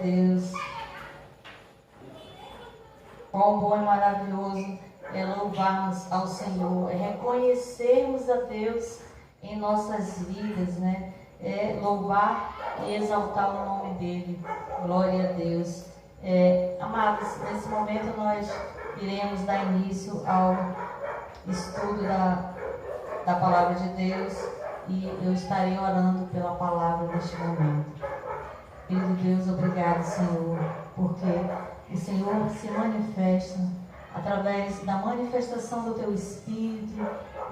Deus. Quão bom e maravilhoso é louvarmos ao Senhor, é reconhecermos a Deus em nossas vidas, né? É louvar e exaltar o nome dEle. Glória a Deus. Amados, nesse momento nós iremos dar início ao estudo da palavra de Deus e eu estarei orando pela palavra neste momento. Filho de Deus, obrigado, Senhor, porque o Senhor se manifesta através da manifestação do Teu Espírito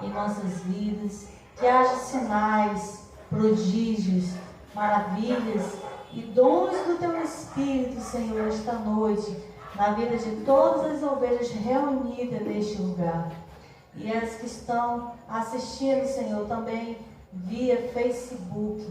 em nossas vidas, que haja sinais, prodígios, maravilhas e dons do Teu Espírito, Senhor, esta noite, na vida de todas as ovelhas reunidas neste lugar. E as que estão assistindo, Senhor, também via Facebook,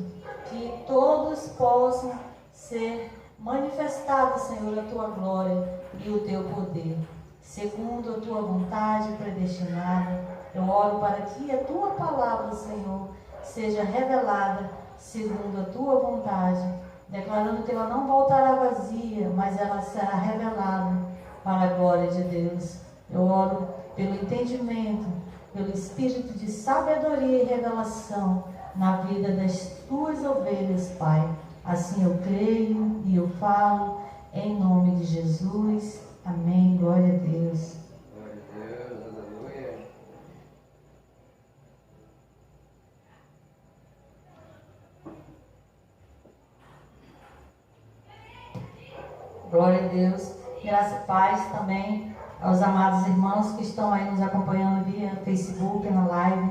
que todos possam ser manifestados, Senhor, a Tua glória e o Teu poder, segundo a Tua vontade predestinada. Eu oro para que a Tua palavra, Senhor, seja revelada segundo a Tua vontade, declarando que ela não voltará vazia, mas ela será revelada para a glória de Deus. Eu oro pelo entendimento, pelo espírito de sabedoria e revelação na vida das Tuas ovelhas, Pai. Assim eu creio e eu falo em nome de Jesus. Amém. Glória a Deus. Glória a Deus, aleluia. Glória a Deus. Graça e paz também aos amados irmãos que estão aí nos acompanhando via Facebook, na live.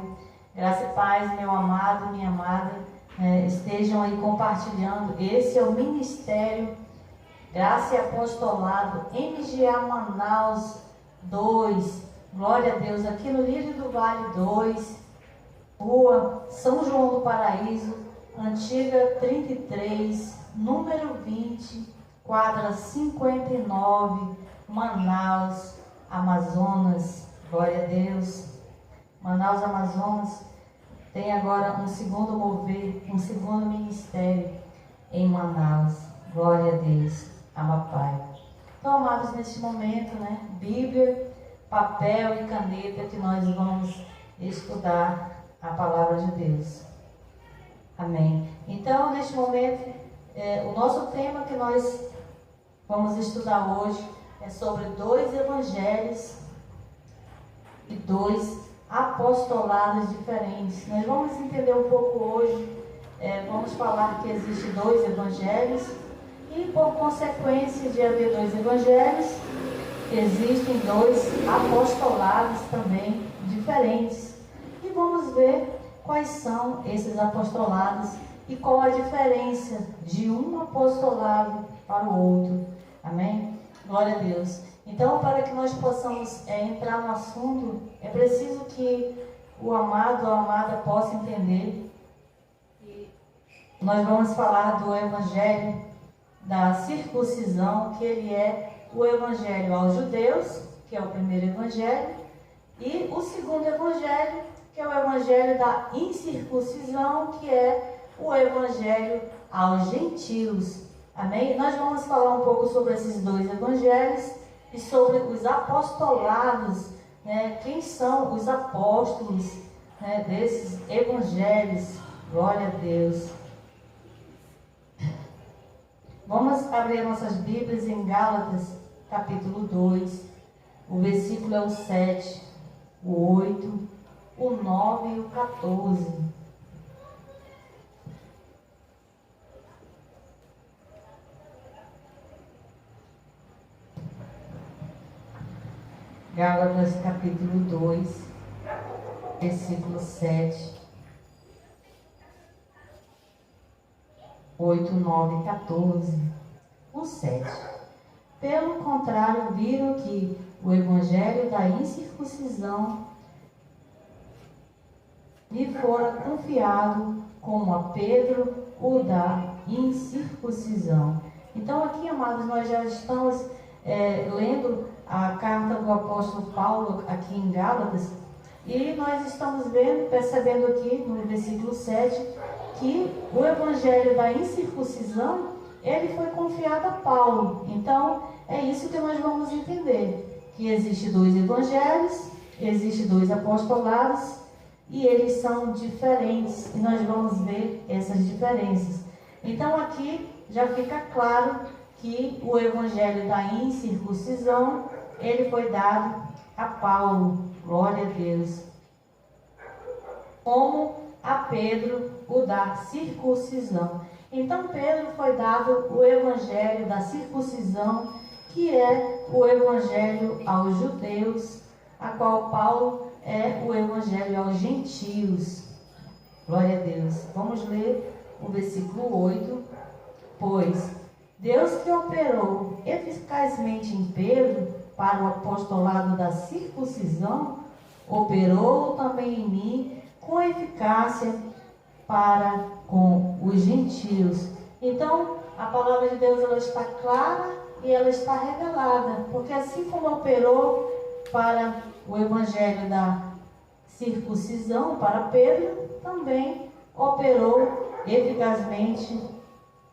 Graça e paz, meu amado e minha amada, estejam aí compartilhando. Esse é o Ministério Graça e Apostolado MGA Manaus 2. Glória a Deus, aqui no Lírio do Vale 2, Rua São João do Paraíso, Antiga 33, número 20, quadra 59, Manaus, Amazonas. Glória a Deus. Manaus, Amazonas tem agora um segundo mover, um segundo ministério em Manaus. Glória a Deus. Amapá. Então, amados, neste momento, Bíblia, papel e caneta, que nós vamos estudar a palavra de Deus. Amém. Então, neste momento, o nosso tema que nós vamos estudar hoje é sobre 2 evangelhos e 2 apostolados diferentes. Nós vamos entender um pouco hoje, vamos falar que existem 2 evangelhos e, por consequência de haver 2 evangelhos, existem 2 apostolados também diferentes. E vamos ver quais são esses apostolados e qual a diferença de um apostolado para o outro. Amém? Glória a Deus. Então, para que nós possamos entrar no assunto, é preciso que o amado ou a amada possa entender que nós vamos falar do evangelho da circuncisão, que ele é o evangelho aos judeus, que é o primeiro evangelho, e o segundo evangelho, que é o evangelho da incircuncisão, que é o evangelho aos gentios. Amém? Nós vamos falar um pouco sobre esses 2 evangelhos e sobre os apostolados, quem são os apóstolos desses evangelhos. Glória a Deus. Vamos abrir nossas Bíblias em Gálatas, capítulo 2. O versículo é o 7, o 8, o 9 e o 14. Gálatas capítulo 2, versículo 7, 8, 9 e 14. O 7. Pelo contrário, viram que o evangelho da incircuncisão lhe fora confiado, como a Pedro o da incircuncisão. Então aqui, amados, nós já estamos lendo a carta do apóstolo Paulo aqui em Gálatas, e nós estamos percebendo aqui no versículo 7, que o evangelho da incircuncisão ele foi confiado a Paulo. Então, é isso que nós vamos entender, que existe 2 evangelhos, existe 2 apostolados, e eles são diferentes, e nós vamos ver essas diferenças. Então, aqui já fica claro que o evangelho da incircuncisão, ele foi dado a Paulo, glória a Deus, como a Pedro o da circuncisão. Então Pedro foi dado o evangelho da circuncisão, que é o evangelho aos judeus, a qual Paulo é o evangelho aos gentios. Glória a Deus. Vamos ler o versículo 8. Pois Deus que operou eficazmente em Pedro para o apostolado da circuncisão, operou também em mim com eficácia para com os gentios. Então, a palavra de Deus, ela está clara e ela está revelada, porque assim como operou para o evangelho da circuncisão, para Pedro, também operou eficazmente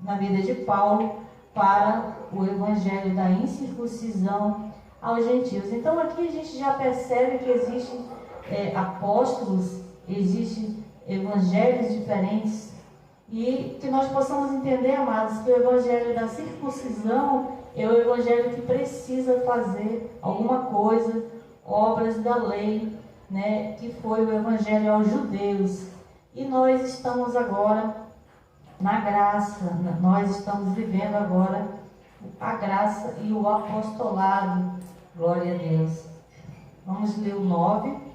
na vida de Paulo para o evangelho da incircuncisão aos gentios. Então aqui a gente já percebe que existem apóstolos, existem evangelhos diferentes, e que nós possamos entender, amados, que o evangelho da circuncisão é o evangelho que precisa fazer alguma coisa, obras da lei, né, que foi o evangelho aos judeus. E nós estamos agora na graça, nós estamos vivendo agora a graça e o apostolado. Glória a Deus. Vamos ler o 9.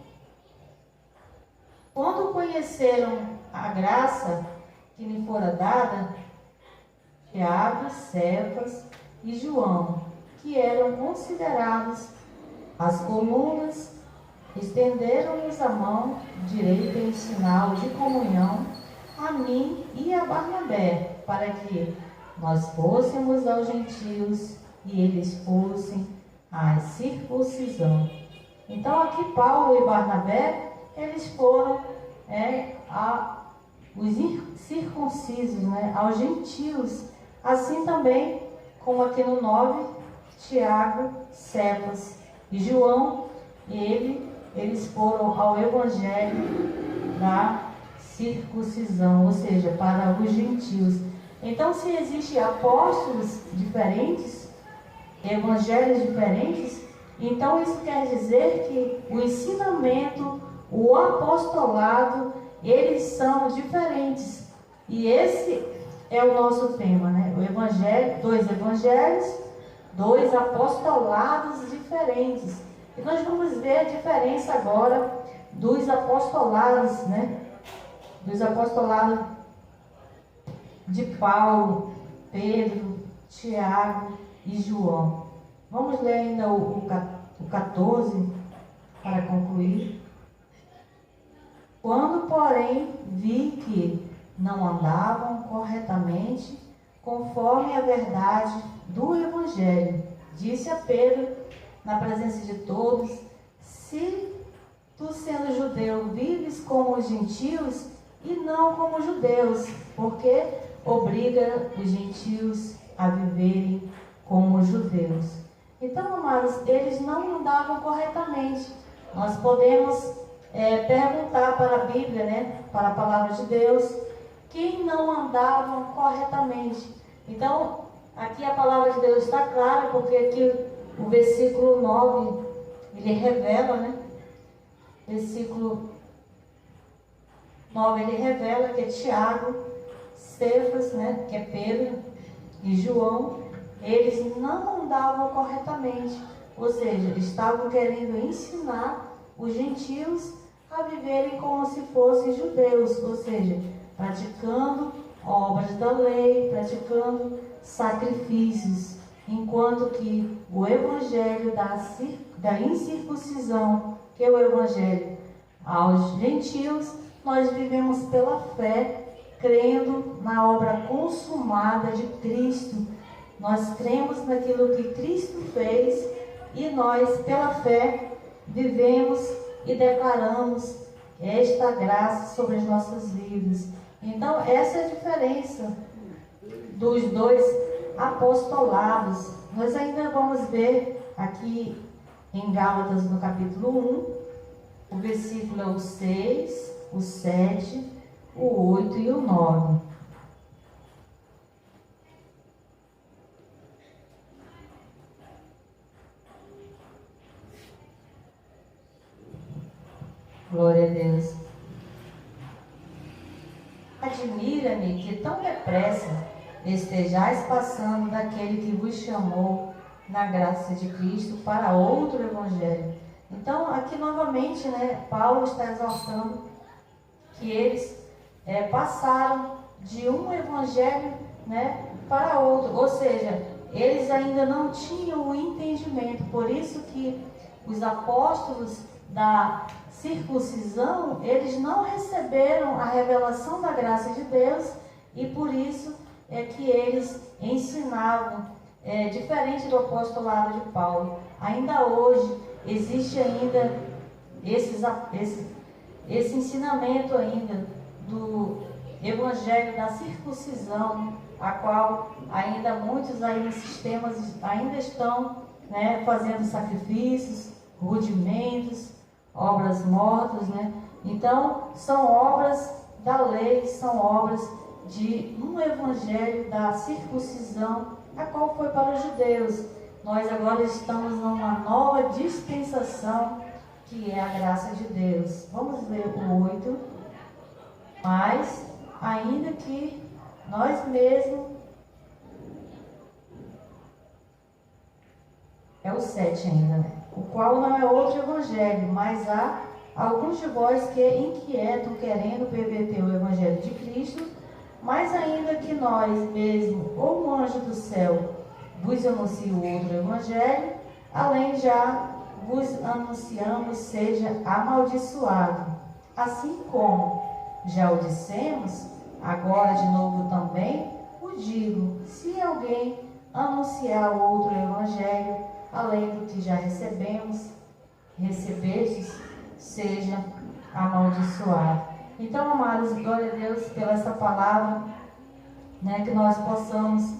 Quando conheceram a graça que lhe fora dada, Tiago, Cefas e João, que eram considerados as colunas, estenderam-nos a mão direita em sinal de comunhão a mim e a Barnabé, para que nós fôssemos aos gentios e eles fossem à circuncisão. Então aqui Paulo e Barnabé, eles foram os circuncisos, né, aos gentios. Assim também, como aqui no 9, Tiago, Cefas e João, eles foram ao evangelho da circuncisão, ou seja, para os gentios. Então, se existem apóstolos diferentes, evangelhos diferentes, então isso quer dizer que o ensinamento, o apostolado, eles são diferentes. E esse é o nosso tema, né? O evangelho, 2 evangelhos, 2 apostolados diferentes. E nós vamos ver a diferença agora dos apostolados, né? Dos apostolados de Paulo, Pedro, Tiago e João. Vamos ler ainda o 14 para concluir. Quando, porém, vi que não andavam corretamente conforme a verdade do Evangelho, disse a Pedro, na presença de todos: se tu, sendo judeu, vives como os gentios e não como os judeus, porque obriga os gentios a viverem como os judeus. Então, amados, eles não andavam corretamente. Nós podemos perguntar para a Bíblia, né, para a palavra de Deus, quem não andava corretamente. Então, aqui a palavra de Deus está clara, porque aqui o versículo 9, ele revela, né? Versículo 9, ele revela que é Tiago, Cefas, né, que é Pedro e João, eles não andavam corretamente, ou seja, estavam querendo ensinar os gentios a viverem como se fossem judeus, ou seja, praticando obras da lei, praticando sacrifícios, enquanto que o evangelho da incircuncisão, que é o evangelho aos gentios, nós vivemos pela fé, crendo na obra consumada de Cristo. Nós cremos naquilo que Cristo fez e nós, pela fé, vivemos e declaramos esta graça sobre as nossas vidas. Então, essa é a diferença dos dois apostolados. Nós ainda vamos ver aqui em Gálatas, no capítulo 1, o versículo é o 6, o 7, o 8 e o 9. Glória a Deus. Admira-me que tão depressa estejais passando daquele que vos chamou na graça de Cristo para outro evangelho. Então, aqui novamente, Paulo está exortando que eles passaram de um evangelho, para outro. Ou seja, eles ainda não tinham o entendimento. Por isso que os apóstolos da circuncisão, eles não receberam a revelação da graça de Deus, e por isso é que eles ensinavam, diferente do apostolado de Paulo. Ainda hoje existe ainda esse ensinamento ainda do evangelho da circuncisão, a qual ainda muitos aí nos sistemas ainda estão fazendo sacrifícios, rudimentos, obras mortas, Então, são obras da lei, são obras de um evangelho da circuncisão, a qual foi para os judeus. Nós agora estamos numa nova dispensação, que é a graça de Deus. Vamos ler o 8. Mas, ainda que nós mesmos... É o 7 ainda, O qual não é outro evangelho, mas há alguns de vós que inquietam, querendo perverter o evangelho de Cristo. Mas ainda que nós mesmos, ou um anjo do céu, vos anuncie outro evangelho, além já vos anunciamos, seja amaldiçoado. Assim como já o dissemos, agora de novo também o digo: se alguém anunciar outro evangelho, além do que já recebestes, seja amaldiçoado. Então, amados, glória a Deus pela essa palavra, que nós possamos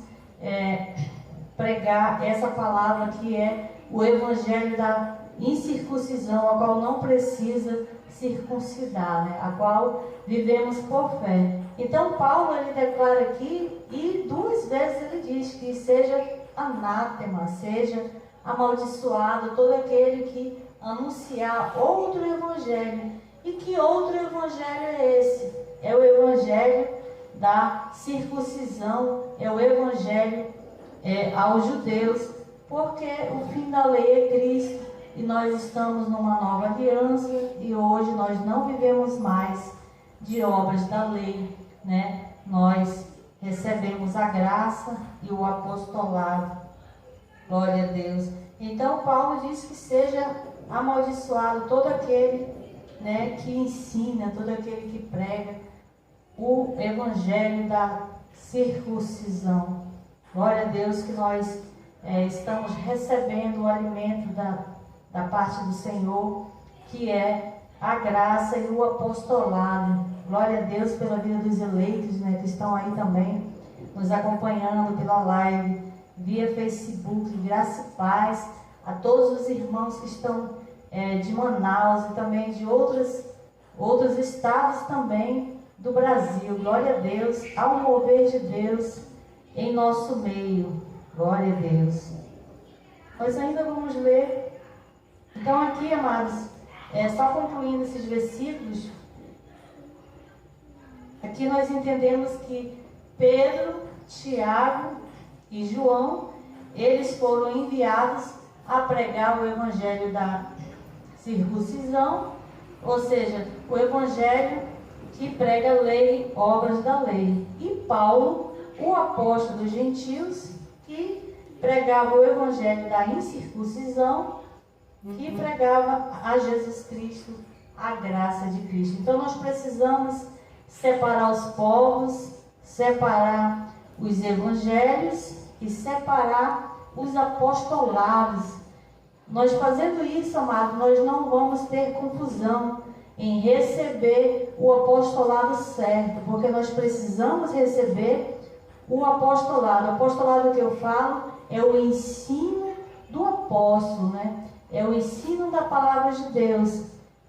pregar essa palavra que é o evangelho da incircuncisão, a qual não precisa circuncidar, a qual vivemos por fé. Então, Paulo, ele declara aqui, e 2 vezes ele diz que seja anátema, seja amaldiçoado todo aquele que anunciar outro evangelho. E que outro evangelho é esse? É o evangelho da circuncisão, é o evangelho aos judeus, porque o fim da lei é Cristo, e nós estamos numa nova aliança, e hoje nós não vivemos mais de obras da lei, Nós recebemos a graça e o apostolado. Glória a Deus. Então, Paulo diz que seja amaldiçoado todo aquele que ensina, todo aquele que prega o evangelho da circuncisão. Glória a Deus que nós estamos recebendo o alimento da parte do Senhor, que é a graça e o apostolado. Glória a Deus pela vida dos eleitos, que estão aí também nos acompanhando pela live, via Facebook. Graça e paz a todos os irmãos que estão de Manaus e também de outros estados também do Brasil. Glória a Deus, ao mover de Deus em nosso meio. Glória a Deus. Nós ainda vamos ler. Então aqui, amados, só concluindo esses versículos, aqui nós entendemos que Pedro, Tiago e João, eles foram enviados a pregar o evangelho da circuncisão, ou seja, o evangelho que prega a lei, obras da lei. E Paulo, o apóstolo dos gentios, que pregava o evangelho da incircuncisão, que pregava a Jesus Cristo, a graça de Cristo. Então nós precisamos separar os povos, separar os evangelhos e separar os apostolados. Nós fazendo isso, amado, nós não vamos ter confusão em receber o apostolado certo, porque nós precisamos receber o apostolado. O apostolado que eu falo é o ensino do apóstolo, né? É o ensino da palavra de Deus.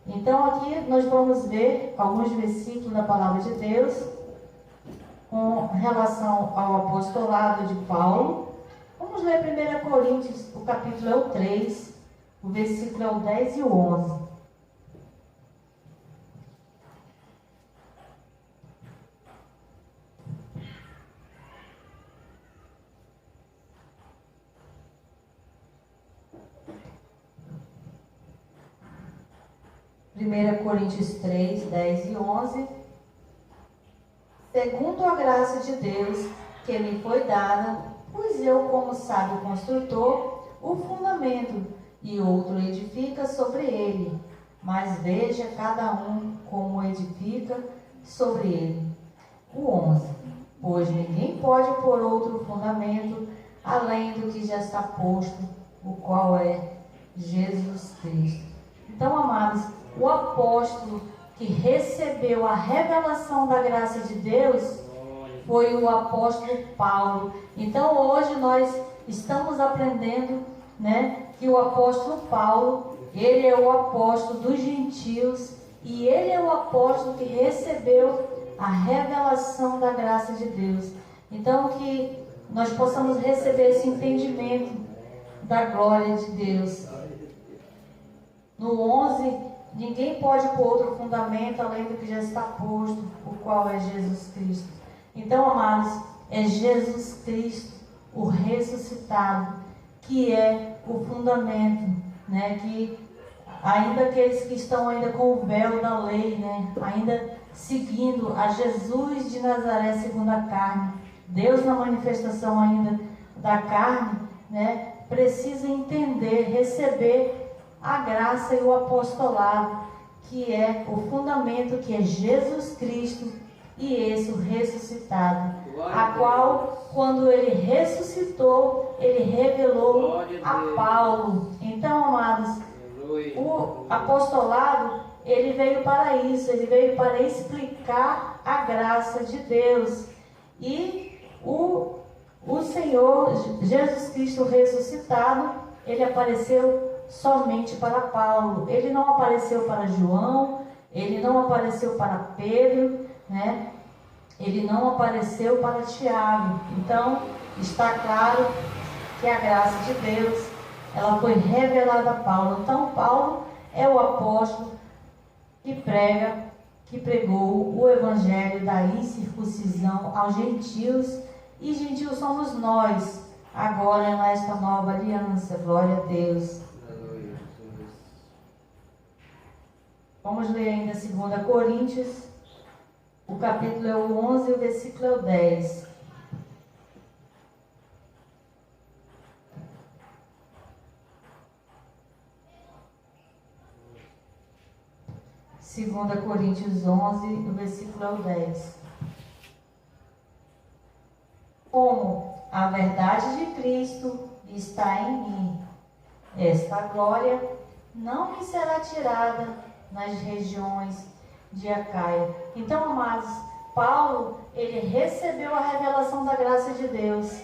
Então aqui nós vamos ver alguns versículos da palavra de Deus com relação ao apostolado de Paulo. Vamos ler 1 Coríntios, o capítulo é o 3, o versículo é o 10 e o 11. Primeira Coríntios 3, 10 e 11. Segundo a graça de Deus que me foi dada, pus eu como sábio construtor o fundamento, e outro edifica sobre ele. Mas veja cada um como edifica sobre ele. O 11. Pois ninguém pode pôr outro fundamento além do que já está posto, o qual é Jesus Cristo. Então, amados, o apóstolo que recebeu a revelação da graça de Deus foi o apóstolo Paulo. Então hoje nós estamos aprendendo, né, que o apóstolo Paulo, ele é o apóstolo dos gentios e ele é o apóstolo que recebeu a revelação da graça de Deus. Então que nós possamos receber esse entendimento da glória de Deus. No 11, ninguém pode pôr outro fundamento além do que já está posto, o qual é Jesus Cristo. Então, amados, é Jesus Cristo, o ressuscitado, que é o fundamento, né? Que ainda aqueles que estão ainda com o véu da lei, né? Ainda seguindo a Jesus de Nazaré segundo a carne, Deus na manifestação ainda da carne, né? Precisa entender, receber a graça e o apostolado, que é o fundamento, que é Jesus Cristo e esse o ressuscitado, a qual, quando ele ressuscitou, ele revelou a Paulo. Então, amados, o apostolado, ele veio para isso, ele veio para explicar a graça de Deus. E o Senhor Jesus Cristo ressuscitado, ele apareceu somente para Paulo. Ele não apareceu para João, ele não apareceu para Pedro, né? Ele não apareceu para Tiago. Então está claro que a graça de Deus, ela foi revelada a Paulo. Então Paulo é o apóstolo que pregou o evangelho da incircuncisão aos gentios, e gentios somos nós agora nesta nova aliança. Glória a Deus. Vamos ler ainda 2 Coríntios, o capítulo é o 11 e o versículo é o 10. Segunda Coríntios 11, o versículo é o 10. Como a verdade de Cristo está em mim, esta glória não me será tirada nas regiões de Acaia. Então, amados, Paulo, ele recebeu a revelação da graça de Deus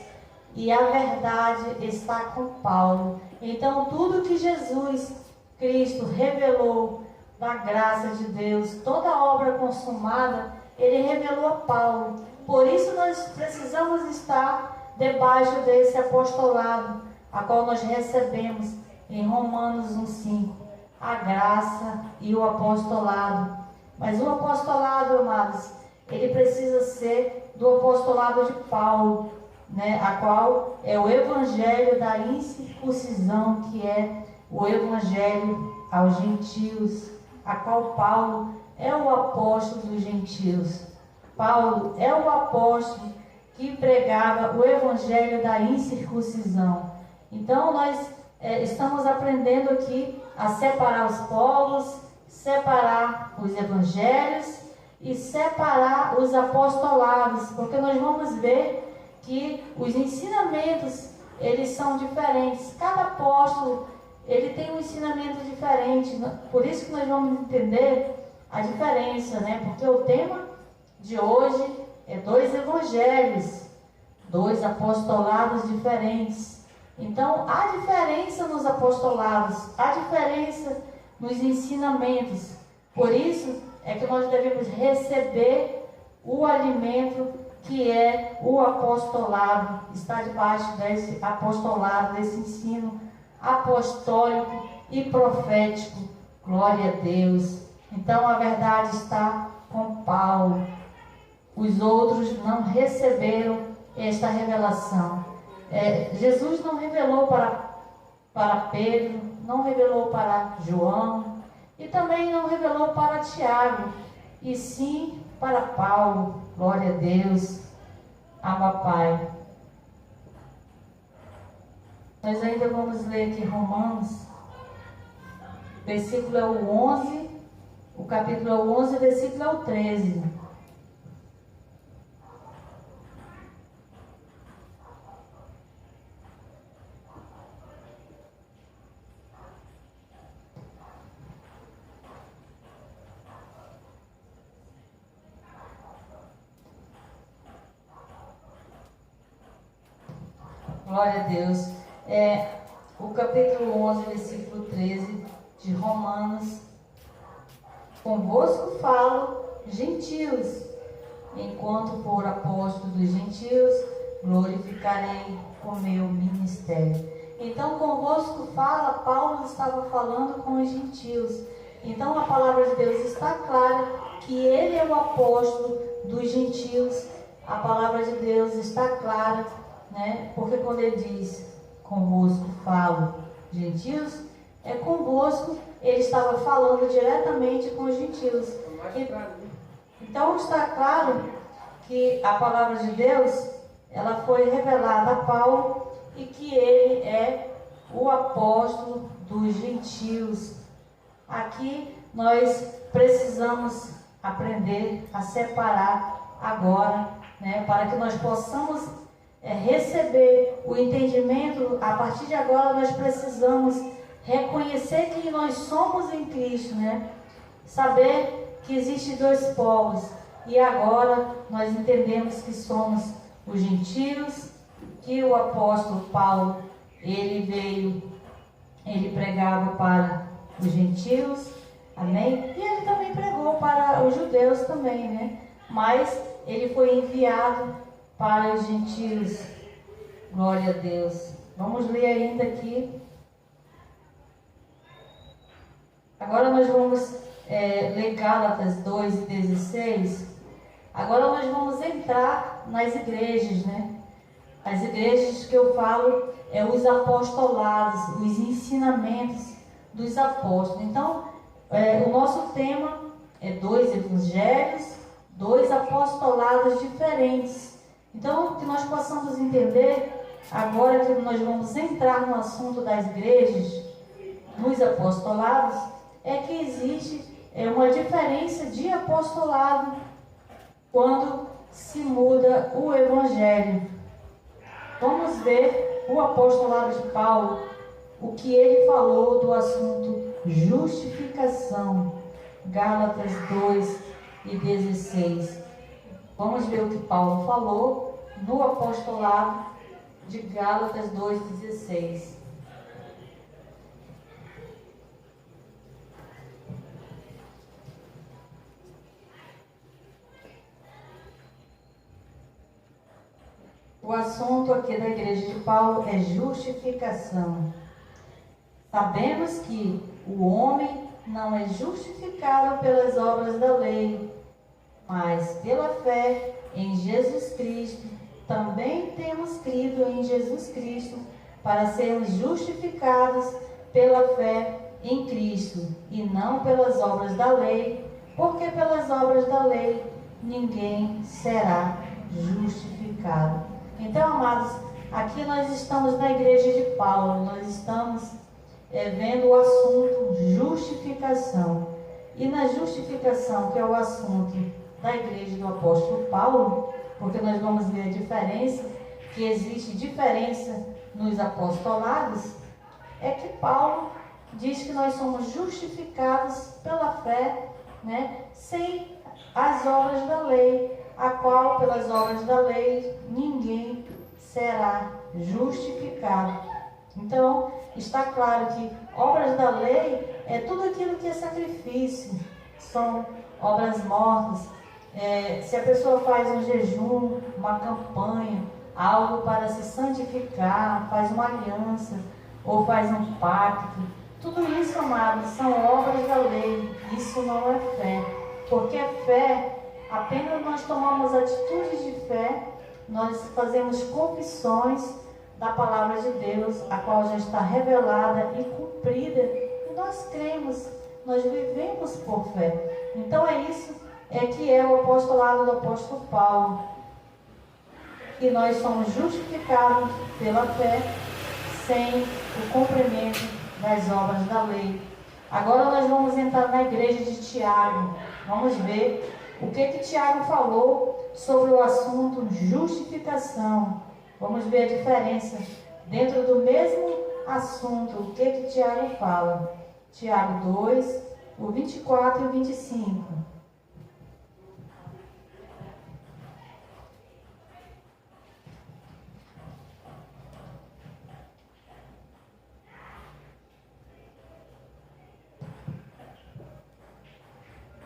e a verdade está com Paulo. Então, tudo que Jesus Cristo revelou da graça de Deus, toda a obra consumada, ele revelou a Paulo. Por isso nós precisamos estar debaixo desse apostolado, a qual nós recebemos em Romanos 1:5. A graça e o apostolado. Mas o apostolado, amados, ele precisa ser do apostolado de Paulo, né? A qual é o evangelho da incircuncisão, que é o evangelho aos gentios, a qual Paulo é o apóstolo dos gentios. Paulo é o apóstolo que pregava o evangelho da incircuncisão. Então nós estamos aprendendo aqui a separar os povos, separar os evangelhos e separar os apostolados, porque nós vamos ver que os ensinamentos, eles são diferentes. Cada apóstolo, ele tem um ensinamento diferente. Por isso que nós vamos entender a diferença, né? Porque o tema de hoje é 2 evangelhos. 2 apostolados diferentes. Então, há diferença nos apostolados, há diferença nos ensinamentos. Por isso é que nós devemos receber o alimento que é o apostolado, está debaixo desse apostolado, desse ensino apostólico e profético. Glória a Deus. Então a verdade está com Paulo. Os outros não receberam esta revelação. Jesus não revelou para Pedro, não revelou para João e também não revelou para Tiago, e sim para Paulo. Glória a Deus. Abba Pai. Nós ainda vamos ler aqui Romanos, versículo é o 11, o capítulo é o 11, versículo é o 13. Glória a Deus. O capítulo 11, versículo 13 de Romanos. Convosco falo, gentios, enquanto for apóstolo dos gentios, glorificarei o meu ministério. Então, convosco fala, Paulo estava falando com os gentios. Então, a palavra de Deus está clara que ele é o apóstolo dos gentios. A palavra de Deus está clara, né? Porque quando ele diz, convosco falo, gentios, é convosco, ele estava falando diretamente com os gentios. Então está claro que a palavra de Deus, ela foi revelada a Paulo e que ele é o apóstolo dos gentios. Aqui nós precisamos aprender a separar agora, né, para que nós possamos receber o entendimento. A partir de agora nós precisamos reconhecer que nós somos em Cristo, né? Saber que existem 2 povos, e agora nós entendemos que somos os gentios, que o apóstolo Paulo, ele pregava para os gentios, amém? E ele também pregou para os judeus também, né? Mas ele foi enviado para os gentios. Glória a Deus. Vamos ler ainda aqui. Agora nós vamos ler Gálatas 2:16. Agora nós vamos entrar nas igrejas, né? As igrejas que eu falo os apostolados, os ensinamentos dos apóstolos. Então, o nosso tema é 2 evangelhos, 2 apostolados diferentes. Então, que nós possamos entender, agora que nós vamos entrar no assunto das igrejas, nos apostolados, é que existe uma diferença de apostolado quando se muda o evangelho. Vamos ver o apostolado de Paulo, o que ele falou do assunto justificação. Gálatas 2:16. Vamos ver o que Paulo falou no apostolado de Gálatas 2:16. O assunto aqui da igreja de Paulo é justificação. Sabemos que o homem não é justificado pelas obras da lei, mas pela fé em Jesus Cristo. Também temos crido em Jesus Cristo para sermos justificados pela fé em Cristo e não pelas obras da lei, porque pelas obras da lei ninguém será justificado. Então, amados, aqui nós estamos na igreja de Paulo, nós estamos vendo o assunto justificação. E na justificação, que é o assunto da igreja do apóstolo Paulo, porque nós vamos ver a diferença, que existe diferença nos apostolados, é que Paulo diz que nós somos justificados pela fé, né, sem as obras da lei, a qual pelas obras da lei ninguém será justificado. Então, está claro que obras da lei é tudo aquilo que é sacrifício, são obras mortas. Se a pessoa faz um jejum, uma campanha, algo para se santificar, faz uma aliança ou faz um pacto, tudo isso, amados, são obras da lei. Isso não é fé, porque fé, apenas nós tomamos atitudes de fé, nós fazemos confissões da palavra de Deus, a qual já está revelada e cumprida, e nós cremos, nós vivemos por fé. Então isso que é o apostolado do apóstolo Paulo, que nós somos justificados pela fé, sem o cumprimento das obras da lei. Agora nós vamos entrar na igreja de Tiago. Vamos ver o que Tiago falou sobre o assunto justificação. Vamos ver a diferença dentro do mesmo assunto. O que Tiago fala? Tiago 2, o 24 e o 25.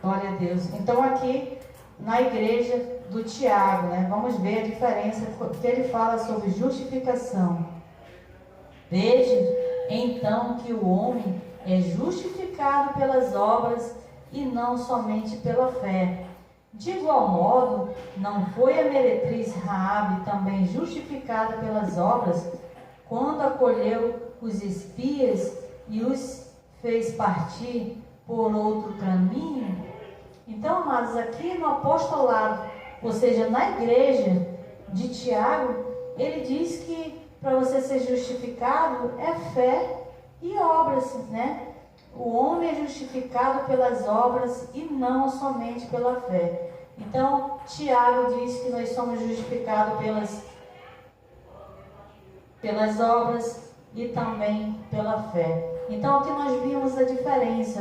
Glória a Deus. Então aqui na igreja do Tiago, vamos ver a diferença que ele fala sobre justificação. Veja então que o homem é justificado pelas obras e não somente pela fé. De igual modo, não foi a meretriz Raabe também justificada pelas obras, quando acolheu os espias e os fez partir por outro caminho? Então, amados, aqui no apostolado, ou seja, na igreja de Tiago, ele diz que para você ser justificado é fé e obras, O homem é justificado pelas obras e não somente pela fé. Então, Tiago diz que nós somos justificados pelas obras e também pela fé. Então, aqui nós vimos a diferença,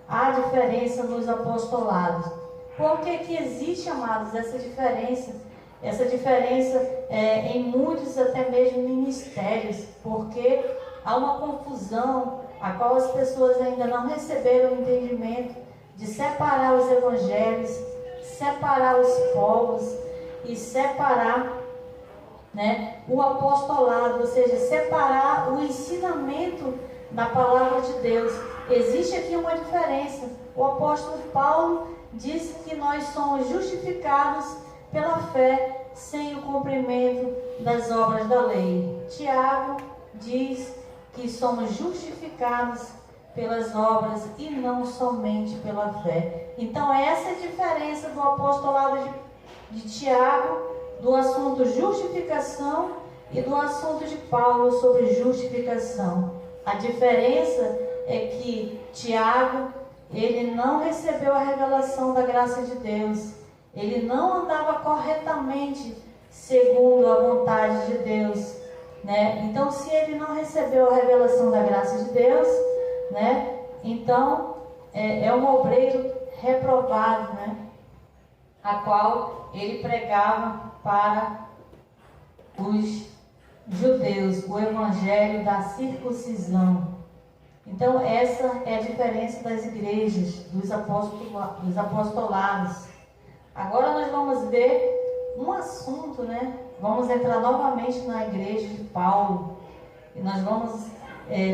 Há diferença nos apostolados. Por que existe, amados, essa diferença? Essa diferença em muitos até mesmo ministérios, porque há uma confusão, a qual as pessoas ainda não receberam o entendimento de separar os evangelhos, separar os povos e separar o apostolado, ou seja, separar o ensinamento da palavra de Deus. Existe aqui uma diferença. O apóstolo Paulo diz que nós somos justificados pela fé, sem o cumprimento das obras da lei. Tiago diz que somos justificados pelas obras e não somente pela fé. Então essa é a diferença do apostolado de Tiago, do assunto justificação e do assunto de Paulo sobre justificação. A diferença é que Tiago, ele não recebeu a revelação da graça de Deus. Ele não andava corretamente segundo a vontade de Deus, Então, se ele não recebeu a revelação da graça de Deus, Então, é um obreiro reprovado, A qual ele pregava para os judeus, o evangelho da circuncisão. Então, essa é a diferença das igrejas, dos apostolados. Agora nós vamos ver um assunto, Vamos entrar novamente na igreja de Paulo. E nós vamos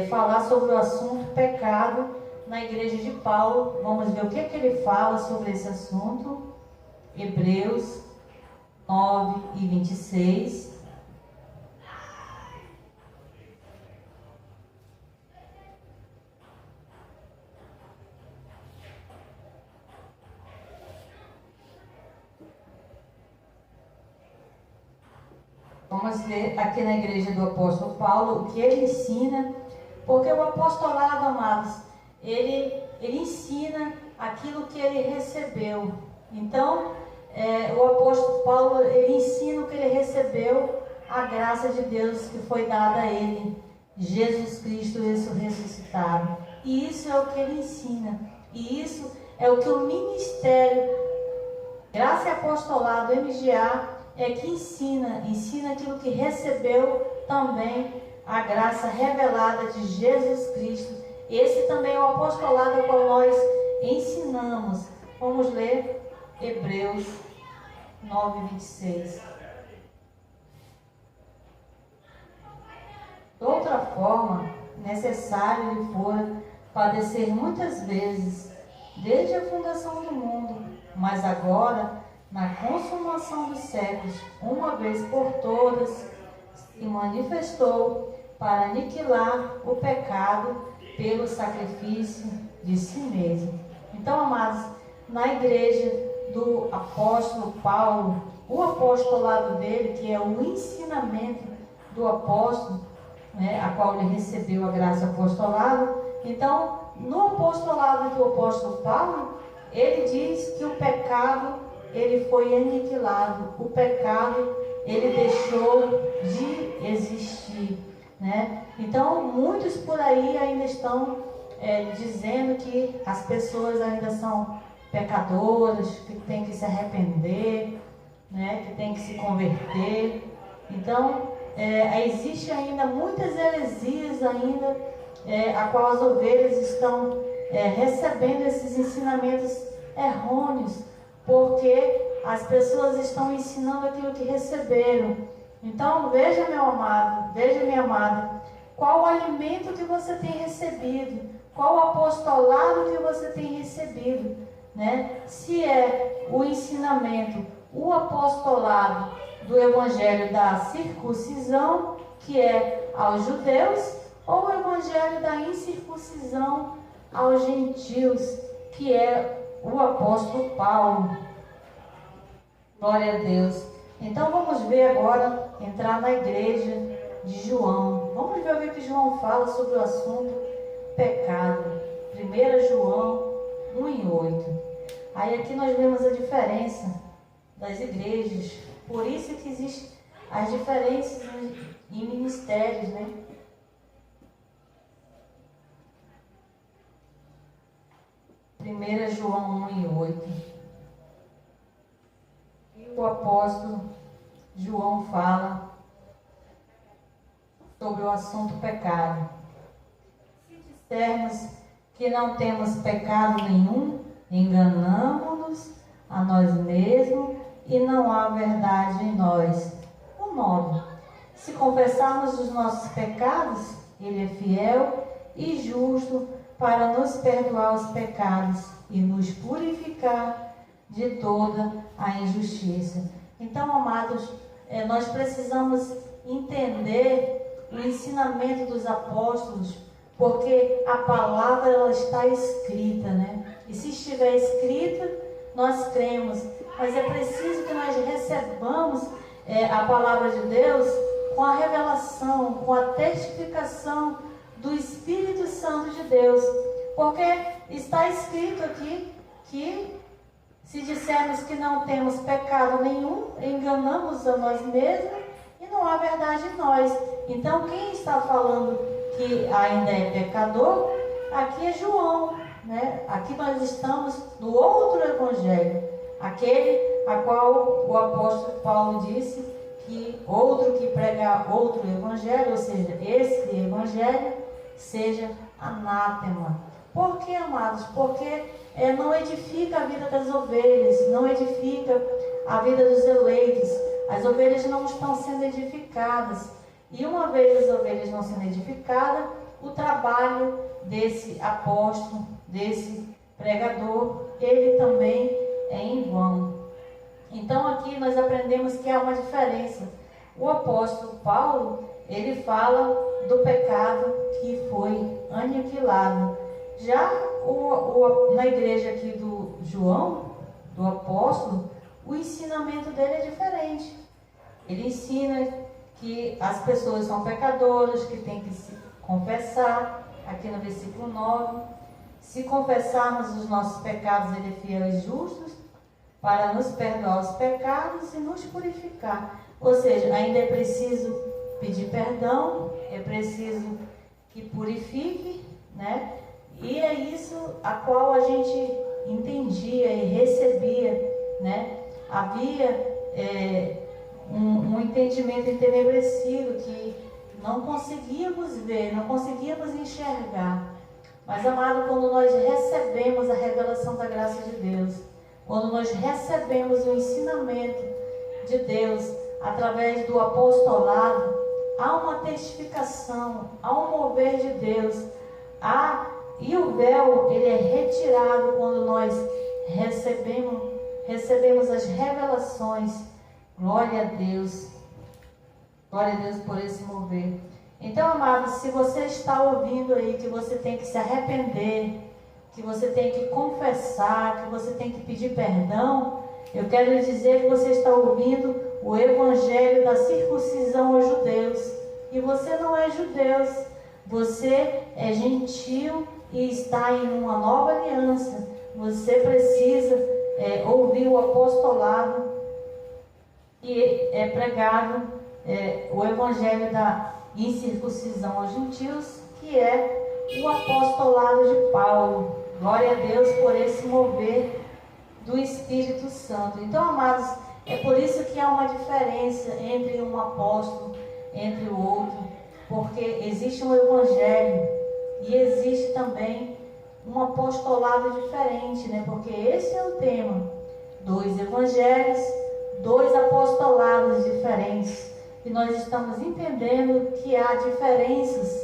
falar sobre o assunto pecado na igreja de Paulo. Vamos ver o que ele fala sobre esse assunto. Hebreus 9 e 26. Vamos ver aqui na igreja do apóstolo Paulo o que ele ensina, porque o apostolado, amados, ele ensina aquilo que ele recebeu. Então, o apóstolo Paulo, ele ensina o que ele recebeu, a graça de Deus que foi dada a ele, Jesus Cristo ressuscitado. E isso é o que ele ensina. E isso é o que o ministério Graça e Apostolado MGA que ensina aquilo que recebeu também, a graça revelada de Jesus Cristo. Esse também é o apostolado ao qual nós ensinamos. Vamos ler Hebreus 9:26. De outra forma, necessário lhe fora padecer muitas vezes, desde a fundação do mundo, mas agora, na consumação dos séculos, uma vez por todas, se manifestou para aniquilar o pecado pelo sacrifício de si mesmo. Então, amados, na igreja do apóstolo Paulo, o apostolado dele, que é o ensinamento do apóstolo, a qual ele recebeu a graça apostolado. Então, no apostolado do apóstolo Paulo, ele diz que o pecado, ele foi aniquilado, o pecado, ele deixou de existir, né? Então, muitos por aí ainda estão dizendo que as pessoas ainda são pecadoras, que tem que se arrepender, né? Que tem que se converter. Então, existe ainda muitas heresias ainda, a qual as ovelhas estão recebendo esses ensinamentos errôneos, porque as pessoas estão ensinando aquilo que receberam. Então, veja, meu amado, veja, minha amada, qual o alimento que você tem recebido, qual o apostolado que você tem recebido, né? Se é o ensinamento, o apostolado do evangelho da circuncisão, que é aos judeus, ou o evangelho da incircuncisão aos gentios, que é o apóstolo Paulo. Glória a Deus. Então vamos ver agora, entrar na igreja de João. Vamos ver o que João fala sobre o assunto pecado. 1 João 1:8. Aí aqui nós vemos a diferença das igrejas. Por isso que existem as diferenças em ministérios, né? João 1:8. O apóstolo João fala sobre o assunto pecado. Se dissermos que não temos pecado nenhum, enganamo-nos a nós mesmos e não há verdade em nós. O 9. Se confessarmos os nossos pecados, Ele é fiel e justo para nos perdoar os pecados e nos purificar de toda a injustiça. Então, amados, nós precisamos entender o ensinamento dos apóstolos, porque a palavra ela está escrita, né? E se estiver escrita, nós cremos. Mas é preciso que nós recebamos a palavra de Deus com a revelação, com a testificação do Espírito Santo de Deus. Porque está escrito aqui que se dissermos que não temos pecado nenhum, enganamos a nós mesmos e não há verdade em nós. Então, quem está falando que ainda é pecador, aqui é João, né? Aqui nós estamos no outro evangelho, aquele a qual o apóstolo Paulo disse que outro que prega outro evangelho, ou seja, esse evangelho, seja anátema. Por que, amados? Porque não edifica a vida das ovelhas, não edifica a vida dos eleitos. As ovelhas não estão sendo edificadas. E uma vez as ovelhas não sendo edificadas, o trabalho desse apóstolo, desse pregador, ele também é em vão. Então aqui nós aprendemos que há uma diferença. O apóstolo Paulo, ele fala do pecado que foi aniquilado. Já na igreja aqui do João, do apóstolo, o ensinamento dele é diferente. Ele ensina que as pessoas são pecadoras, que tem que se confessar, aqui no versículo 9. Se confessarmos os nossos pecados, Ele é fiel e justo para nos perdoar os pecados e nos purificar. Ou seja, ainda é preciso pedir perdão, é preciso que purifique, né? E é isso a qual a gente entendia e recebia, né? Havia um entendimento entenebrecido que não conseguíamos ver, não conseguíamos enxergar. Mas, amado, quando nós recebemos a revelação da graça de Deus, quando nós recebemos o ensinamento de Deus através do apostolado, há uma testificação, há um mover de Deus, e o véu ele é retirado quando nós recebemos as revelações. Glória a Deus por esse mover. Então, amados, se você está ouvindo aí que você tem que se arrepender, que você tem que confessar, que você tem que pedir perdão, eu quero lhe dizer que você está ouvindo o evangelho da circuncisão aos judeus. E você não é judeu, você é gentil e está em uma nova aliança. Você precisa ouvir o apostolado que é pregado, o evangelho da incircuncisão aos gentios, que é o apostolado de Paulo. Glória a Deus por esse mover do Espírito Santo. Então, amados, é por isso que há uma diferença entre um apóstolo, entre o outro, porque existe um evangelho e existe também um apostolado diferente, né? Porque esse é o tema: 2 evangelhos, 2 apostolados diferentes. E nós estamos entendendo que há diferenças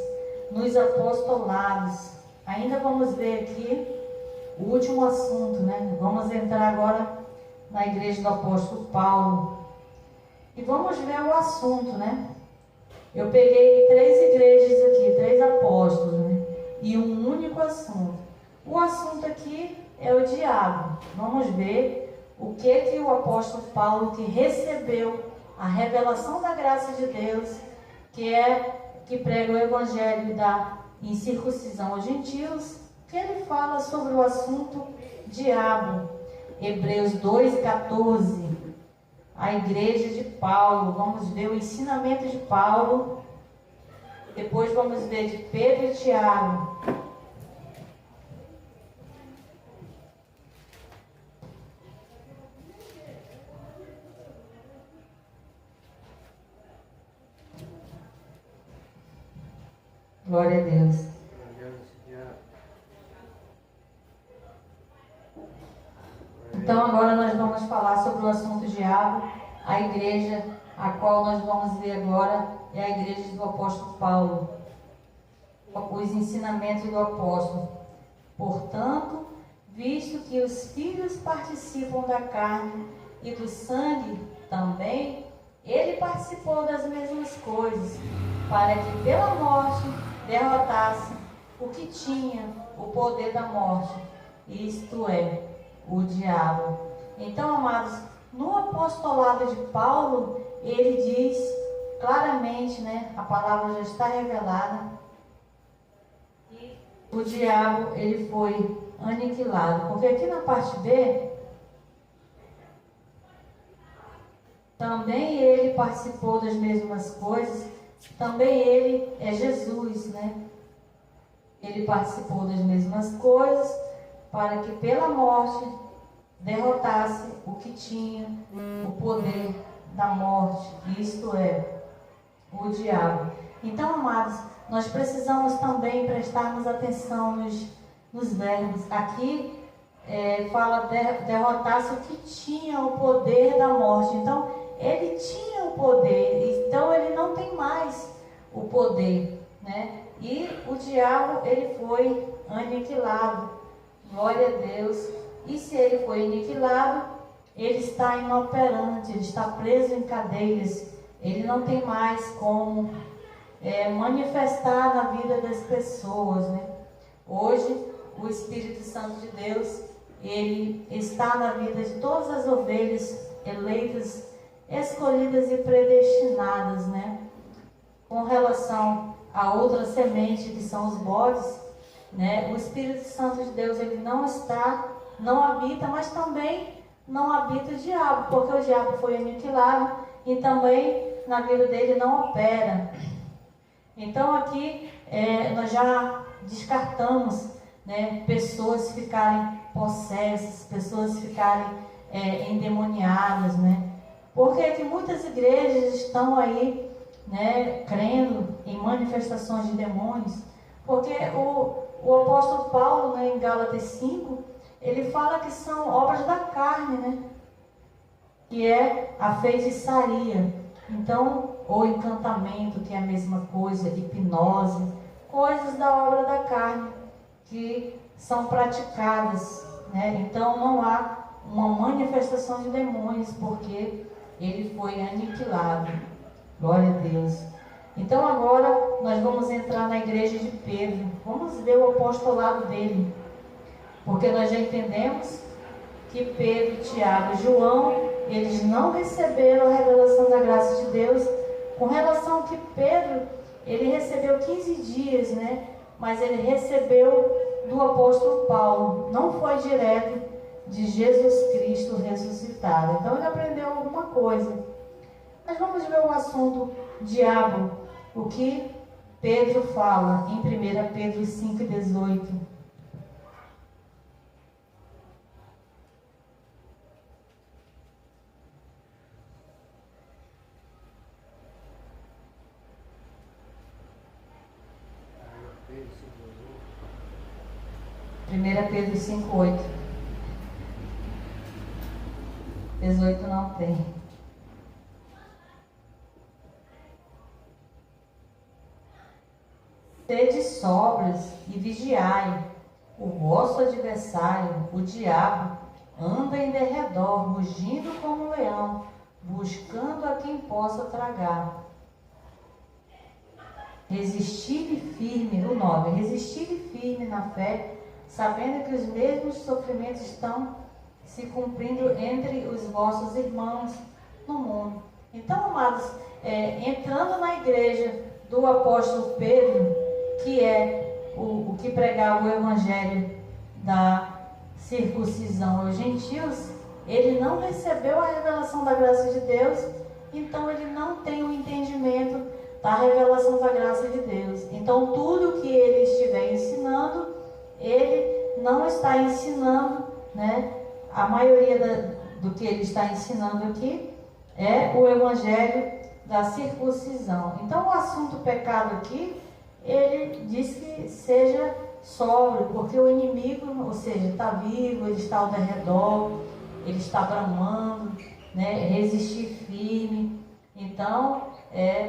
nos apostolados. Ainda vamos ver aqui o último assunto, né? Vamos entrar agora na igreja do apóstolo Paulo. E vamos ver o assunto, né? Eu peguei 3 igrejas aqui, 3 apóstolos, né? E um único assunto. O assunto aqui é o diabo. Vamos ver o que o apóstolo Paulo, que recebeu a revelação da graça de Deus, que prega o evangelho da incircuncisão aos gentios, que ele fala sobre o assunto diabo. Hebreus 2,14. A igreja de Paulo. Vamos ver o ensinamento de Paulo. Depois vamos ver de Pedro e Tiago. Glória a Deus. Então agora nós vamos falar sobre o assunto diabo. A igreja a qual nós vamos ver agora é a igreja do apóstolo Paulo. Os ensinamentos do apóstolo. Portanto, visto que os filhos participam da carne e do sangue também, ele participou das mesmas coisas, para que pela morte derrotasse o que tinha o poder da morte, isto é, o diabo. Então, amados, no apostolado de Paulo, ele diz claramente, né, a palavra já está revelada, que o diabo ele foi aniquilado. Porque aqui na parte B, também ele participou das mesmas coisas, também ele é Jesus, né? Ele participou das mesmas coisas, para que pela morte derrotasse o que tinha o poder da morte, isto é, o diabo. Então, amados, nós precisamos também prestarmos atenção nos verbos. Aqui fala derrotasse o que tinha o poder da morte. Então, ele tinha o poder, então ele não tem mais o poder, né? E o diabo, ele foi aniquilado. Glória a Deus. E se ele foi aniquilado, ele está inoperante, ele está preso em cadeias. Ele não tem mais como manifestar na vida das pessoas, né? Hoje, o Espírito Santo de Deus, ele está na vida de todas as ovelhas eleitas, escolhidas e predestinadas, né? Com relação a outra semente, que são os bodes, né? O Espírito Santo de Deus, ele não habita, mas também não habita o diabo, porque o diabo foi aniquilado e também na vida dele não opera. Então aqui nós já descartamos, né, pessoas ficarem possessas, pessoas ficarem endemoniadas, né? Por que que muitas igrejas estão aí, né, crendo em manifestações de demônios? Porque o apóstolo Paulo, né, em Gálatas 5, ele fala que são obras da carne, né? Que é a feitiçaria. Então, ou encantamento, que é a mesma coisa, hipnose, coisas da obra da carne que são praticadas, né? Então não há uma manifestação de demônios, porque ele foi aniquilado. Glória a Deus. Então agora nós vamos entrar na igreja de Pedro. Vamos ver o apostolado dele. Porque nós já entendemos que Pedro, Tiago e João, eles não receberam a revelação da graça de Deus. Com relação que Pedro, ele recebeu 15 dias, né? Mas ele recebeu do apóstolo Paulo. Não foi direto de Jesus Cristo ressuscitado. Então ele aprendeu alguma coisa. Mas vamos ver o assunto diabo. O que Pedro fala em 1 Pedro 5,18. Primeira Pedro 5,8. 18 não tem. Sede sóbrios e vigiai. O vosso adversário, o diabo, anda em derredor, rugindo como um leão, buscando a quem possa tragar. Resistir firme, o 9, resistir firme na fé, sabendo que os mesmos sofrimentos estão se cumprindo entre os vossos irmãos no mundo. Então, amados, entrando na igreja do apóstolo Pedro, que é o que pregava o evangelho da circuncisão aos gentios, ele não recebeu a revelação da graça de Deus, então ele não tem o entendimento da revelação da graça de Deus. Então tudo que ele estiver ensinando, ele não está ensinando, né? A maioria do que ele está ensinando aqui é o evangelho da circuncisão. Então o assunto pecado aqui, ele diz que seja sóbrio, porque o inimigo, ou seja, está vivo, ele está ao redor, ele está bramando, né? Resistir firme. Então,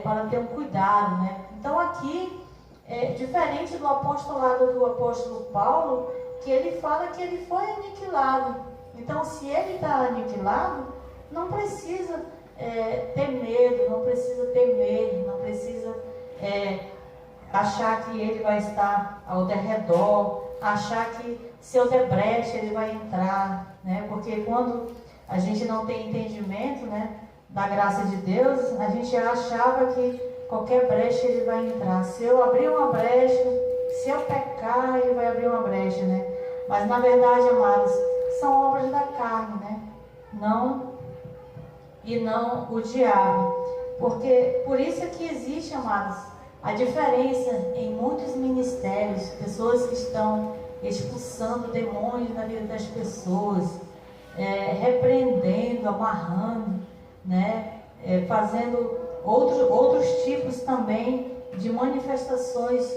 para ter um cuidado, né? Então aqui, diferente do apostolado do apóstolo Paulo, que ele fala que ele foi aniquilado. Então, se ele está aniquilado, não precisa ter medo, não precisa temer, não precisa achar que ele vai estar ao derredor, achar que se eu der brecha ele vai entrar, né? Porque quando a gente não tem entendimento, né, da graça de Deus, a gente achava que qualquer brecha ele vai entrar. Se eu abrir uma brecha, se eu pecar, ele vai abrir uma brecha, né? Mas na verdade, amados, são obras da carne, né? Não o diabo. Porque por isso é que existe, amados, a diferença em muitos ministérios, pessoas que estão expulsando demônios na vida das pessoas, repreendendo, amarrando, né? Fazendo outros tipos também de manifestações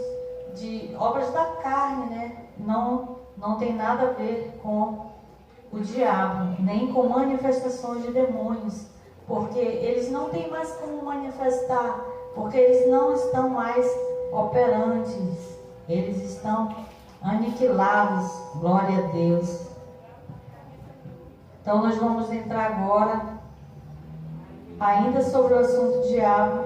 de obras da carne, né? Não tem nada a ver com o diabo, nem com manifestações de demônios, porque eles não têm mais como manifestar, porque eles não estão mais operantes, eles estão aniquilados. Glória a Deus. Então nós vamos entrar agora, ainda sobre o assunto diabo,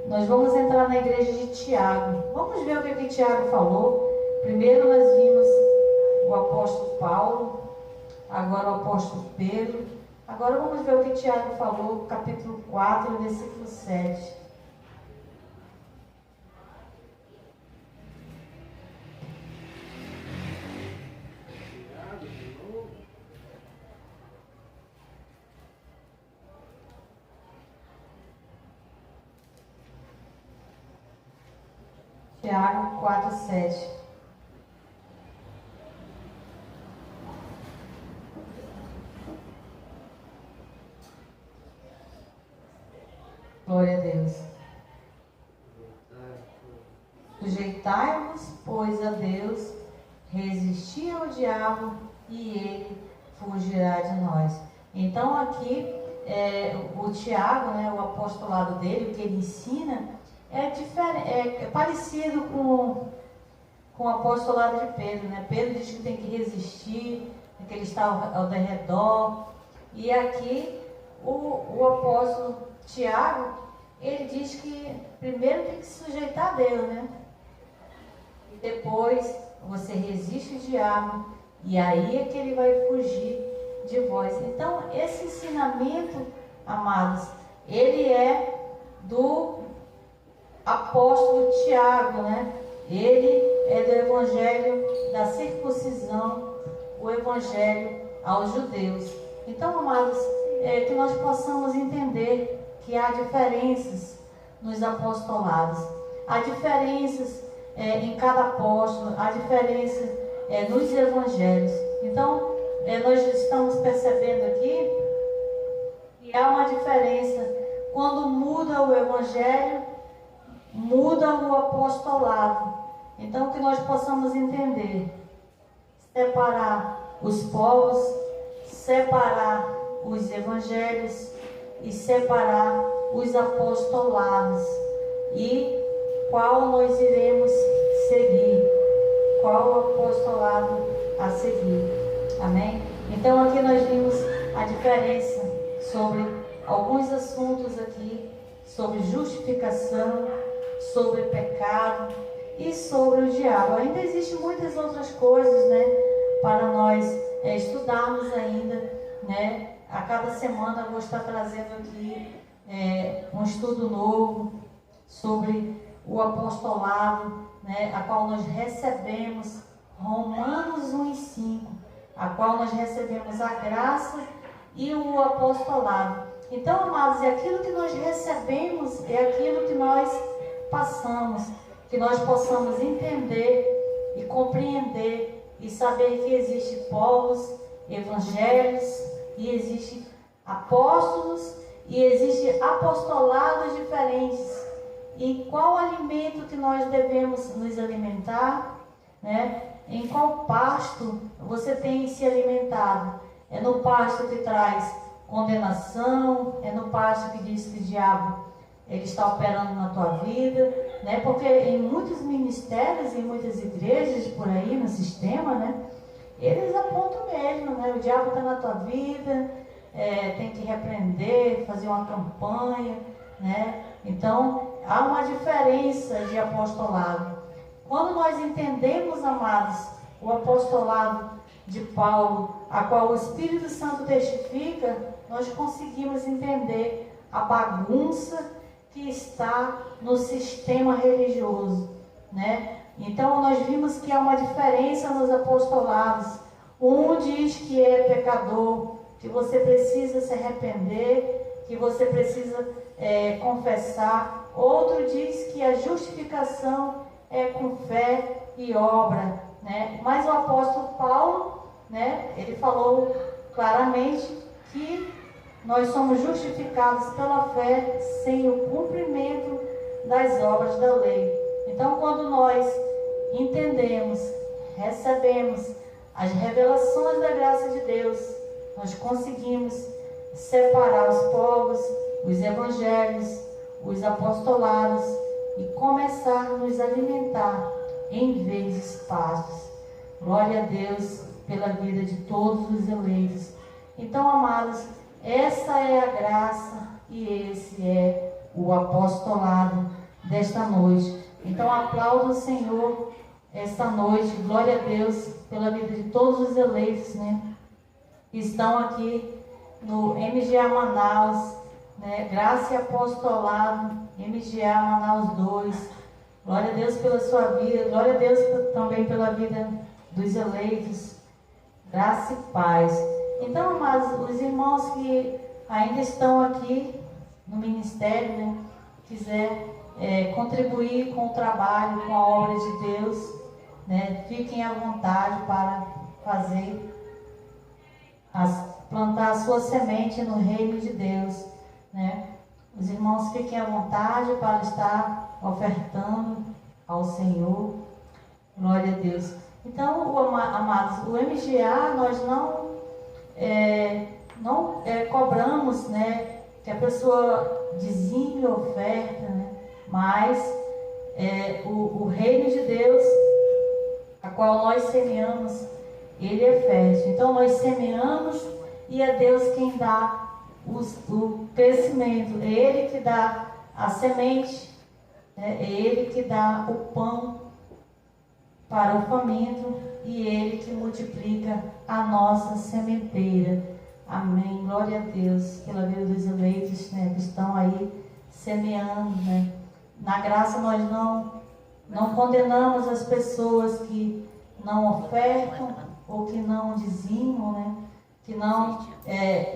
nós vamos entrar na igreja de Tiago. Vamos ver o que Tiago falou. Primeiro nós vimos o apóstolo Paulo, agora o apóstolo Pedro. Agora vamos ver o que Tiago falou, capítulo 4, versículo 7. Tiago 4, 7. Sujeitai-vos, pois, a Deus, resistir ao diabo e ele fugirá de nós. Então aqui o Tiago, né, o apostolado dele, o que ele ensina, é parecido com o apostolado de Pedro, né? Pedro diz que tem que resistir, que ele está ao redor. E aqui o apóstolo Tiago, ele diz que primeiro tem que se sujeitar a Deus, né? E depois você resiste o diabo, e aí é que ele vai fugir de vós. Então, esse ensinamento, amados, ele é do apóstolo Tiago, né? Ele é do evangelho da circuncisão, o evangelho aos judeus. Então, amados, que nós possamos entender que há diferenças nos apostolados, há diferenças em cada apóstolo, há diferença nos evangelhos. Então, nós estamos percebendo aqui que há uma diferença quando muda o evangelho, muda o apostolado. Então, que nós possamos entender, separar os povos, separar os evangelhos e separar os apostolados, e qual nós iremos seguir, qual o apostolado a seguir. Amém? Então aqui nós vimos a diferença sobre alguns assuntos aqui, sobre justificação, sobre pecado e sobre o diabo. Ainda existem muitas outras coisas, né, para nós estudarmos ainda, né? A cada semana eu vou estar trazendo aqui um estudo novo sobre o apostolado, né, a qual nós recebemos, Romanos 1:5, a qual nós recebemos a graça e o apostolado. Então, amados, é aquilo que nós recebemos, é aquilo que nós passamos, que nós possamos entender e compreender e saber que existem povos, evangelhos, e existem apóstolos, e existem apostolados diferentes. E qual alimento que nós devemos nos alimentar, né? Em qual pasto você tem se alimentado? É no pasto que traz condenação? É no pasto que diz que o diabo ele está operando na tua vida, né? Porque em muitos ministérios, em muitas igrejas por aí no sistema, né, eles apontam mesmo, né? O diabo está na tua vida, tem que repreender, fazer uma campanha, né? Então há uma diferença de apostolado. Quando nós entendemos, amados, o apostolado de Paulo, a qual o Espírito Santo testifica, nós conseguimos entender a bagunça que está no sistema religioso, né? Então nós vimos que há uma diferença nos apostolados. Um diz que é pecador, que você precisa se arrepender, que você precisa confessar. Outro diz que a justificação é com fé e obra, né? Mas o apóstolo Paulo, né, ele falou claramente que nós somos justificados pela fé sem o cumprimento das obras da lei. Então, quando nós entendemos, recebemos as revelações da graça de Deus, nós conseguimos separar os povos, os evangelhos, os apostolados e começar a nos alimentar em vezes pastos. Glória a Deus pela vida de todos os eleitos. Então, amados, essa é a graça e esse é o apostolado desta noite. Então, aplaudo o Senhor esta noite. Glória a Deus pela vida de todos os eleitos, né, que estão aqui no MGA Manaus, né? Graça e apostolado, MGA Manaus 2. Glória a Deus pela sua vida. Glória a Deus também pela vida dos eleitos. Graça e paz. Então, amados, os irmãos que ainda estão aqui no ministério, né, quiser contribuir com o trabalho, com a obra de Deus, né, fiquem à vontade para fazer, plantar a sua semente no reino de Deus, né? Os irmãos fiquem à vontade para estar ofertando ao Senhor. Glória a Deus. Então, amados, o MGA nós não cobramos, né, que a pessoa dizime oferta, né, mas o reino de Deus, a qual nós semeamos, ele é fértil. Então nós semeamos e é Deus quem dá o crescimento, é Ele que dá a semente, né? É Ele que dá o pão para o faminto e Ele que multiplica a nossa sementeira. Amém. Glória a Deus pela vida dos eleitos, né, que estão aí semeando, né? Na graça nós não condenamos as pessoas que não ofertam ou que não dizimam, né? Que não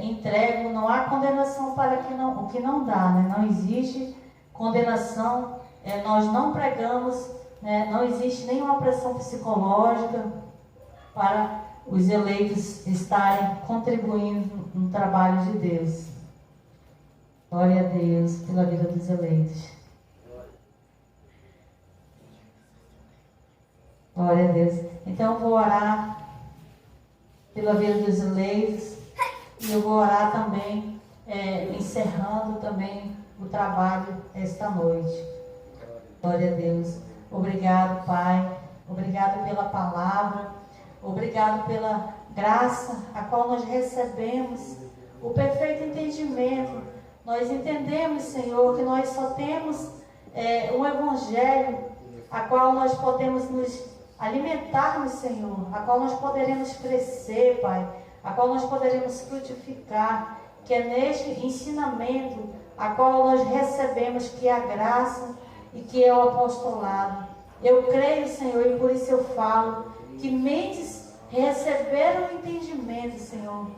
entregam. Não há condenação para o que não dá, né? Não existe condenação. Nós não pregamos, né? Não existe nenhuma pressão psicológica para os eleitos estarem contribuindo no trabalho de Deus. Glória a Deus pela vida dos eleitos. Glória a Deus. Então eu vou orar pela vida dos eleitos e eu vou orar também, encerrando também o trabalho esta noite. Glória a Deus. Obrigado, Pai. Obrigado pela palavra. Obrigado pela graça a qual nós recebemos, o perfeito entendimento. Nós entendemos, Senhor, que nós só temos um evangelho a qual nós podemos nos alimentarmos, Senhor, a qual nós poderemos crescer, Pai, a qual nós poderemos frutificar, que é neste ensinamento a qual nós recebemos, que é a graça e que é o apostolado. Eu creio, Senhor, e por isso eu falo, que mentes receberam o entendimento, Senhor.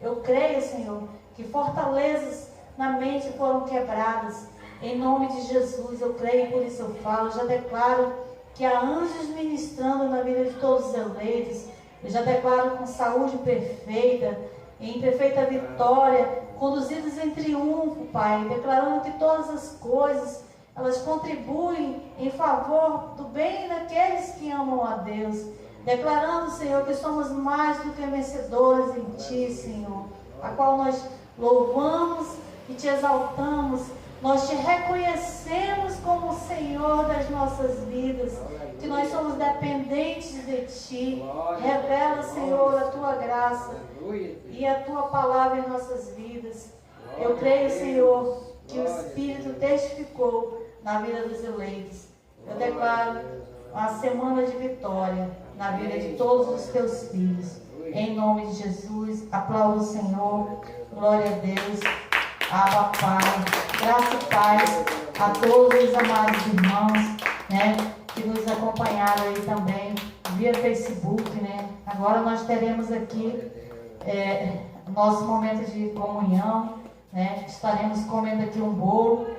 Eu creio, Senhor, que fortalezas na mente foram quebradas. Em nome de Jesus, eu creio e por isso eu falo. Já declaro que há anjos ministrando na vida de todos os eleitos. Eu já declaro com saúde perfeita, em perfeita vitória, conduzidos em triunfo, Pai, declarando que todas as coisas, elas contribuem em favor do bem daqueles que amam a Deus. Declarando, Senhor, que somos mais do que vencedores em Ti, Senhor, a qual nós louvamos e Te exaltamos. Nós Te reconhecemos como o Senhor das nossas vidas, que nós somos dependentes de Ti. Revela, Senhor, a Tua graça e a Tua palavra em nossas vidas. Eu creio, Senhor, que o Espírito testificou na vida dos eleitos. Eu declaro uma semana de vitória na vida de todos os Teus filhos. Em nome de Jesus, aplaudo o Senhor. Glória a Deus. Abba, Pai. Graça e paz a todos os amados irmãos, né, que nos acompanharam aí também via Facebook, né. Agora nós teremos aqui nosso momento de comunhão, né. Estaremos comendo aqui um bolo,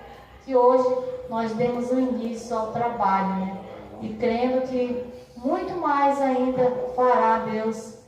que hoje nós demos o início ao trabalho, né, e crendo que muito mais ainda fará Deus.